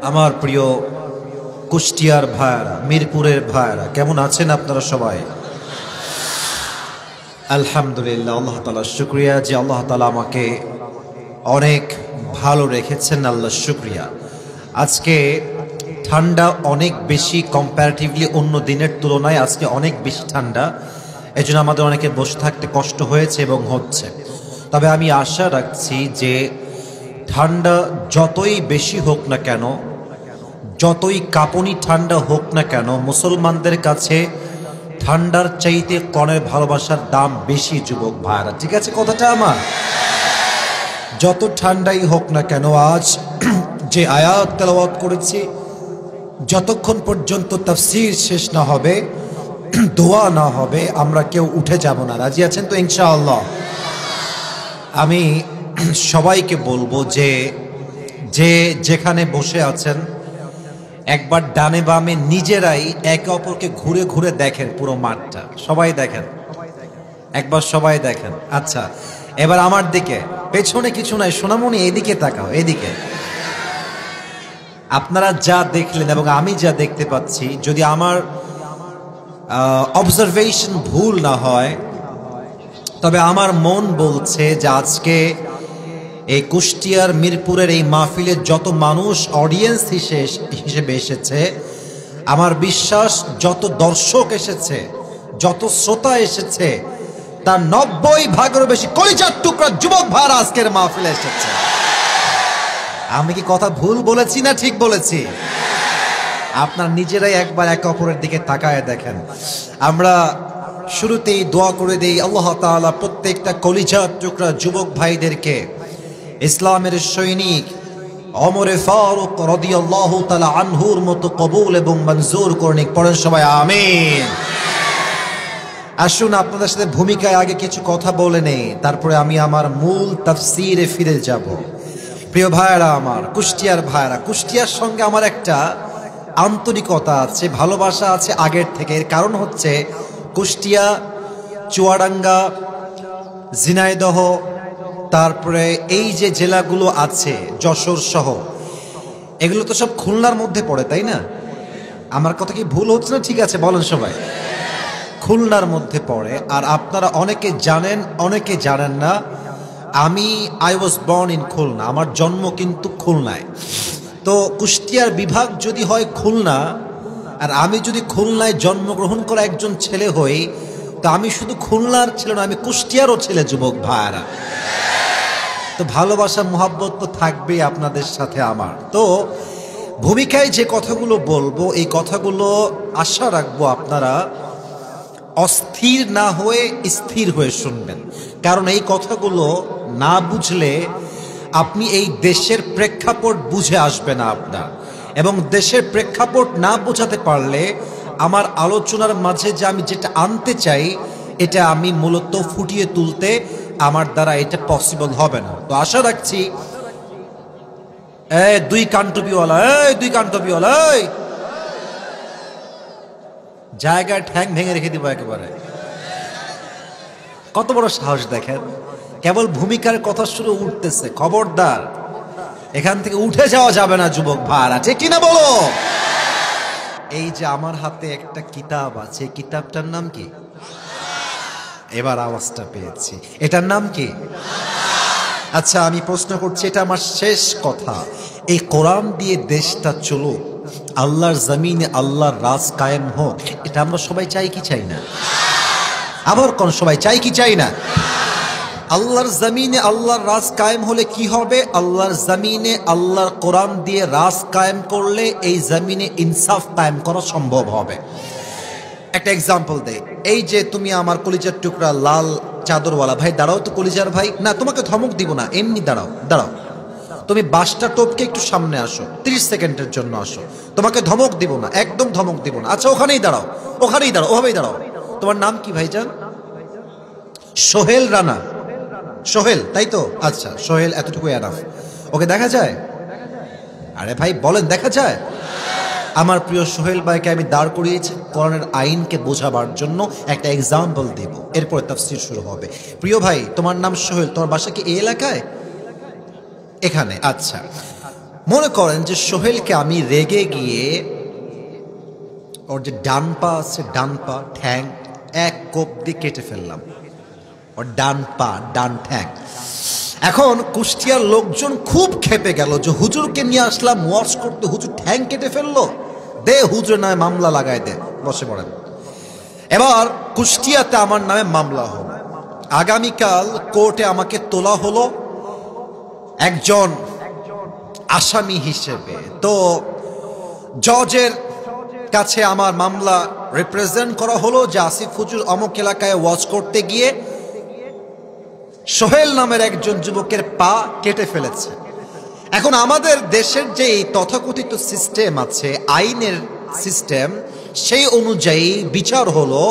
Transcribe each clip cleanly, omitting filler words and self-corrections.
আমার প্রিয় কুষ্টিয়ার ভাইরা, মিরপুরের ভাইরা, কেমন আছেন আপনারা সবাই? আলহামদুলিল্লাহ, আল্লাহ তাআলার শুকরিয়া যে আল্লাহ তাআলা আমাকে অনেক ভালো রেখেছেন। আল্লাহর শুকরিয়া। আজকে ঠান্ডা অনেক বেশি, কম্পারেটিভলি অন্য দিনের তুলনায় আজকে অনেক বেশি ঠান্ডা। এজন্য আমাদের অনেকে বসে থাকতে কষ্ট হয়েছে এবং হচ্ছে। তবে আমি আশা রাখছি যে ঠান্ডা যতই বেশি হোক না কেন, যতই কাঁপুনি ঠান্ডা হোক না কেন, মুসলমানদের কাছে ঠান্ডার চাইতে কনের ভালোবাসার দাম বেশি। যুবক ভাইরা, ঠিক আছে কথাটা আমার? যত ঠান্ডাই হোক না কেন, আজ যে আয়াত তেলাওয়াত করেছি, যতক্ষণ পর্যন্ত তাফসীর শেষ না হবে, দোয়া না হবে, আমরা কেউ উঠে যাব না। রাজি আছেন তো ইনশাআল্লাহ? আমি সবাইকে বলবো যে যে যেখানে বসে আছেন একবার ডানে বামে নিজেরাই একে অপরকে ঘুরে ঘুরে দেখেন, পুরো মাঠটা সবাই দেখেন, একবার সবাই দেখেন। আচ্ছা, এবার আমার দিকে, পেছনে কিছু নাই, সোনামণি এদিকে তাকাও, এদিকে। আপনারা যা দেখলেন এবং আমি যা দেখতে পাচ্ছি, যদি আমার অবজারভেশন ভুল না হয়, তবে আমার মন বলছে যে আজকে এই কুষ্টিয়ার মিরপুরের এই মাহফিলে যত মানুষ অডিয়েন্স হিসেবে এসেছে, আমার বিশ্বাস যত দর্শক এসেছে, যত শ্রোতা এসেছে, তার 90% বেশি কলিজার টুকরা যুবক ভাইরা আজকের মাহফিলে এসেছে। আমি কি কথা ভুল বলেছি না ঠিক বলেছি? আপনার নিজেরাই একবার একে অপরের দিকে তাকায় দেখেন। আমরা শুরুতেই দোয়া করে দেই, আল্লাহ তাআলা প্রত্যেকটা কলিজার টুকরা যুবক ভাইদেরকে ইসলামের সৈনিক ওমরে ফারুক রাদিয়াল্লাহু তাআলা আনহুর মতো কবুল এবং মঞ্জুর করুন। পড়েন সবাই আমিন। আসুন আপনাদের সাথে ভূমিকায় আগে কিছু কথা বলে নেই, তারপরে আমি আমার মূল তাফসীরে ফিরে যাব। প্রিয় ভাইরা আমার, কুষ্টিয়ার ভাইরা, কুষ্টিয়ার সঙ্গে আমার একটা আন্তরিকতা আছে, ভালোবাসা আছে আগের থেকে। এর কারণ হচ্ছে কুষ্টিয়া, চুয়াডাঙ্গা, ঝিনাইদহ, তারপরে এই যে জেলাগুলো আছে, যশোর সহ, এগুলো তো সব খুলনার মধ্যে পড়ে, তাই না? আমার কথা কি ভুল হচ্ছে না? ঠিক আছে বলেন সবাই। খুলনার মধ্যে পড়ে। আর আপনারা অনেকে জানেন, অনেকে জানেন না, I was born in Khulna, আমার জন্ম কিন্তু খুলনায়। তো কুষ্টিয়ার বিভাগ যদি হয় খুলনা, আর আমি যদি খুলনায় জন্মগ্রহণ করা একজন ছেলে হই, তো আমি শুধু খুলনার ছেলে না, আমি কুষ্টিয়ারও ছেলে। যুবক ভাইরা, তো ভালোবাসা মোহাব্বত তো থাকবেই আপনাদের সাথে আমার। তো ভূমিকায় যে কথাগুলো বলবো, এই কথাগুলো আশা রাখবো আপনারা অস্থির না হয়ে স্থির হয়ে শুনবেন। কারণ এই কথাগুলো না বুঝলে আপনি এই দেশের প্রেক্ষাপট বুঝে আসবে না আপনার, এবং দেশের প্রেক্ষাপট না বোঝাতে পারলে আমার আলোচনার মাঝে যে আমি যেটা আনতে চাই, এটা আমি মূলত ফুটিয়ে তুলতে আমার দ্বারা এটা পসিবল হবে না। তো আশা রাখছি দুই কানটুপিওয়ালা জায়গায় ঠ্যাং ভেঙে রেখে দিব একেবারে। কত বড় সাহস দেখেন! কেবল ভূমিকার কথা শুরু উঠতেছে, খবরদার এখান থেকে উঠে যাওয়া যাবে না যুবক ভাইরা, ঠিক কিনা বলো? এই যে আমার হাতে একটা কিতাব আছে, কিতাবটার নাম কি? এবার আওয়াজটা পেয়েছি, এটার নাম কি? আচ্ছা, আমি প্রশ্ন করছি, এটা আমার শেষ কথা। এই কোরআন দিয়ে দেশটা চলুক, আল্লাহর জমিনে আল্লাহর রাজ কায়েম হোক, এটা আমরা সবাই চাই কি চাই না? আবার কোন সবাই চাই কি চাই না? আল্লাহর জমিনে আল্লাহর রাজ কায়েম হলে কি হবে? আল্লাহর জমিনে আল্লাহর কোরআন দিয়ে রাজ কায়েম করলে এই জমিনে ইনসাফ কায়েম করা সম্ভব হবে। একটা এক্সাম্পল দেই, এই যে তুমি আমার কলিজার টুকরা লাল চাদরওয়ালা ভাই, দাঁড়াও তো কলিজার ভাই। না, তোমাকে ধমক দিব না, এমনি দাঁড়াও দাঁড়াও। তুমি বাসটা টপকে একটু সামনে আসো, 30 সেকেন্ডের জন্য আসো, তোমাকে ধমক দিব না, একদম ধমক দিব না। আচ্ছা ওখানেই দাঁড়াও, ওখানেই দাঁড়াও, ওভাবেই দাঁড়াও। তোমার নাম কি ভাইজান? সোহেল রানা। সোহেল, তাই তো? আচ্ছা সোহেল, এতটুকু এনাফ। ওকে দেখা যায়? আরে ভাই বলেন, দেখা যায়? আমার প্রিয় সোহেল ভাইকে আমি দাঁড় করিয়েছি কোরআনের আইনকে বোঝাবার জন্য, একটা এক্সাম্পল দেব, এরপর তাফসীর শুরু হবে। প্রিয় ভাই, তোমার নাম সোহেল, তোমার বাসা কি এই এলাকায়? এখানে? আচ্ছা, মনে করেন যে সোহেলকে আমি রেগে গিয়ে ওর যে ডান পা আছে, ডান পা ঠ্যাং এক কোপ দিয়ে কেটে ফেললাম, ওর ডান পা ডান ঠ্যাং। এখন কুষ্টিয়ার লোকজন খুব ক্ষেপে গেল যে হুজুরকে নিয়ে আসলাম ওয়াশ করতে, হুজুর ঠ্যাং কেটে ফেললো, দে হুজুর নামে মামলা লাগায় দে। বসে পড়েন। এবার কুষ্টিয়াতে আমার নামে মামলা হলো, আগামীকাল কোর্টে আমাকে তোলা হলো একজন আসামি হিসেবে। তো জজের কাছে আমার মামলা রিপ্রেজেন্ট করা হলো যে আসিফ হুজুর অমুক এলাকায় ওয়াজ করতে গিয়ে সোহেল নামের একজন যুবকের পা কেটে ফেলেছে। এখন আমাদের দেশের যে তথাকথিত সিস্টেম আছে, আইনের সিস্টেম, সেই অনুযায়ী বিচার হলো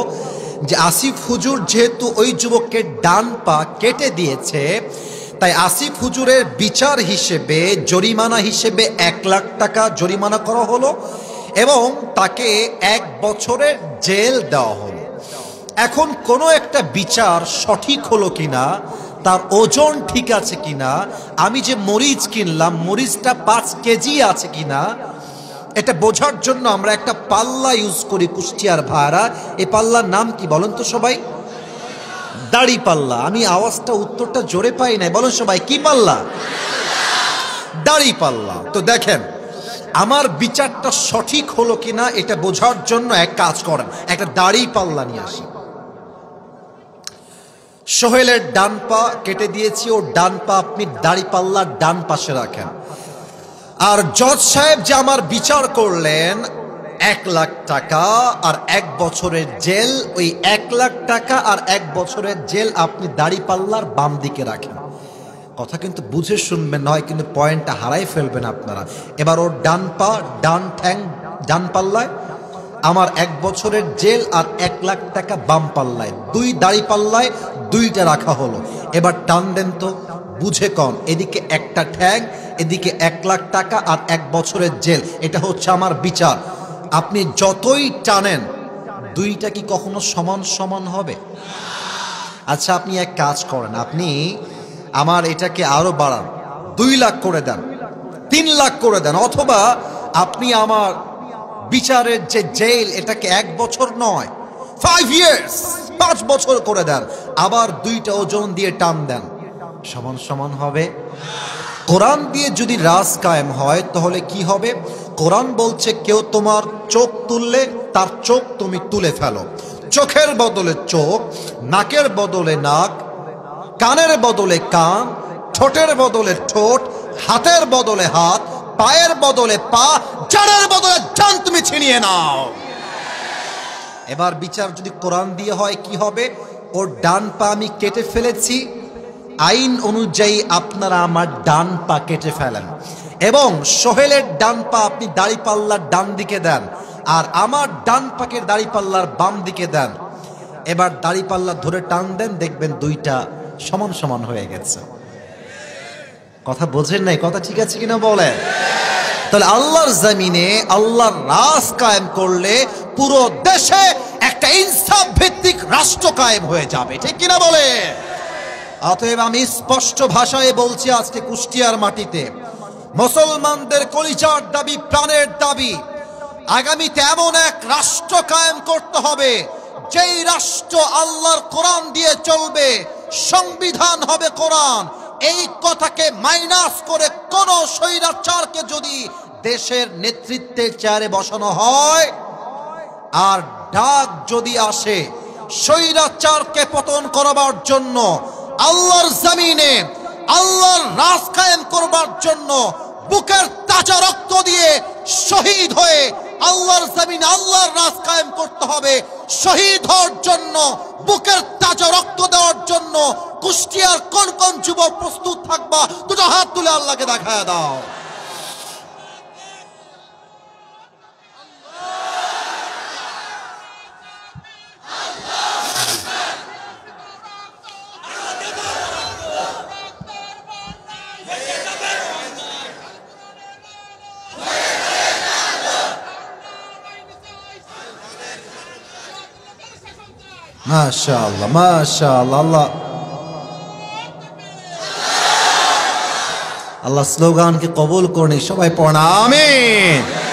যে আসিফ হুজুর যেহেতু ওই যুবকের ডান পা কেটে দিয়েছে, তাই আসিফ হুজুরের বিচার হিসেবে জরিমানা হিসেবে 1 লাখ টাকা জরিমানা করা হলো এবং তাকে 1 বছরের জেল দেওয়া হলো। এখন কোনো একটা বিচার সঠিক হলো কিনা, তার ওজন ঠিক আছে কিনা, আমি যে মরিচ কিনলাম মরিচটা 5 কেজি আছে কিনা, এটা বোঝার জন্য আমরা একটা পাল্লা ইউজ করি কুষ্টিয়ার ভাড়া। এই পাল্লার নাম কি বলেন তো সবাই? দাড়ি পাল্লা। আমি আওয়াজটা উত্তরটা জোরে পাই নাই, বলেন সবাই কি পাল্লা? দাড়ি পাল্লা। তো দেখেন আমার বিচারটা সঠিক হলো কিনা এটা বোঝার জন্য এক কাজ করেন, একটা দাড়ি পাল্লা নিয়ে আসেন। সোহেলের ডান পা কেটে দিয়েছি, ওর ডান পা আপনি দাড়ি পাল্লার ডান পাশে রাখেন। আর জজ সাহেব যে আমার বিচার করলেন 1 লাখ টাকা আর 1 বছরের জেল, ওই 1 লাখ টাকা আর 1 বছরের জেল আপনি দাড়ি পাল্লার বাম দিকে রাখেন। কথা কিন্তু বুঝে শুনবেন, নয় কিন্তু পয়েন্টটা হারাই ফেলবেন আপনারা। এবার ওর ডান পা ডান ঠ্যাং ডান পাল্লায়, আমার 1 বছরের জেল আর 1 লাখ টাকা বাম পাল্লায়, 2 দাড়ি পাল্লায় 2টা রাখা হলো। এবার টান দেন তো, বুঝে কন, এদিকে একটা ঠ্যাং, এদিকে 1 লাখ টাকা আর 1 বছরের জেল। এটা হচ্ছে আমার বিচার। আপনি যতই টানেন 2টা কি কখনো সমান সমান হবে? আচ্ছা আপনি এক কাজ করেন, আপনি আমার এটাকে আরো বাড়ান, 2 লাখ করে দেন, 3 লাখ করে দেন, অথবা আপনি আমার বিচারের যে জেল এটাকে 1 বছর নয় 5 ইয়ার্স 5 বছর করে দেন, আবার 2টা ওজন দিয়ে টান দেন, সমান সমান হবে? কোরআন দিয়ে যদি রাজ কায়েম হয় তাহলে কি হবে? কোরআন বলছে কেউ তোমার চোখ তুললে তার চোখ তুমি তুলে ফেলো। চোখের বদলে চোখ, নাকের বদলে নাক, কানের বদলে কান, ঠোঁটের বদলে ঠোঁট, হাতের বদলে হাত, পায়ের বদলে পা, জানের বদলে জান তুমি ছিনিয়ে নাও। এবার বিচার যদি কোরআন দিয়ে হয় কি হবে? ওর ডান পা আমি কেটে ফেলেছি, আইন অনুযায়ী আপনারা আমার ডান পা কেটে ফেলেন এবং সোহেলের ডান পা আপনি দাড়ি পাল্লার ডান দিকে দেন আর আমার ডান পাকের দাড়ি পাল্লার বাম দিকে দেন। এবার দাড়ি পাল্লা ধরে টান দেন, দেখবেন 2টা সমান সমান হয়ে গেছে। কথা বোঝেন নাই? কথা ঠিক আছে কিনা বলেন? তাহলে আল্লাহর জমিনে আল্লাহর রাজ কায়েম করলে পুরো দেশে একটা ইনসাফ ভিত্তিক রাষ্ট্র কায়েম হয়ে যাবে, ঠিক কিনা বলে? অতএব আমি স্পষ্ট ভাষায় বলছি, আজকে কুষ্টিয়ার মাটিতে মুসলমানদের কলিজার দাবি, প্রাণের দাবি, আগামীতে এমন এক রাষ্ট্র কায়েম করতে হবে যেই রাষ্ট্র আল্লাহর কোরআন দিয়ে চলবে, সংবিধান হবে কোরআন। এই কথাকে মাইনাস করে কোন স্বৈরাচারকে যদি দেশের নেতৃত্বের চেয়ারে বসানো হয় আর ডাক যদি আসে স্বৈরাচারকে পতন করবার জন্য, আল্লাহর জমিনে আল্লাহর রাজ কায়েম করবার জন্য বুকের তাজা রক্ত দিয়ে শহীদ হয়ে আল্লাহর জমিনে আল্লাহর রাজ কায়েম করতে হবে, শহীদ হওয়ার জন্য, বুকের তাজা রক্ত দেওয়ার জন্য কুষ্টিয়ার কোন কোন যুবক প্রস্তুত থাকবা? দুটো হাত তুলে আল্লাহকে দেখায় দাও। মাশাআল্লাহ মাশাআল্লাহ। আল্লাহ আল্লাহ স্লোগানকে কবুল করুন। সবাই পড়া আমিন।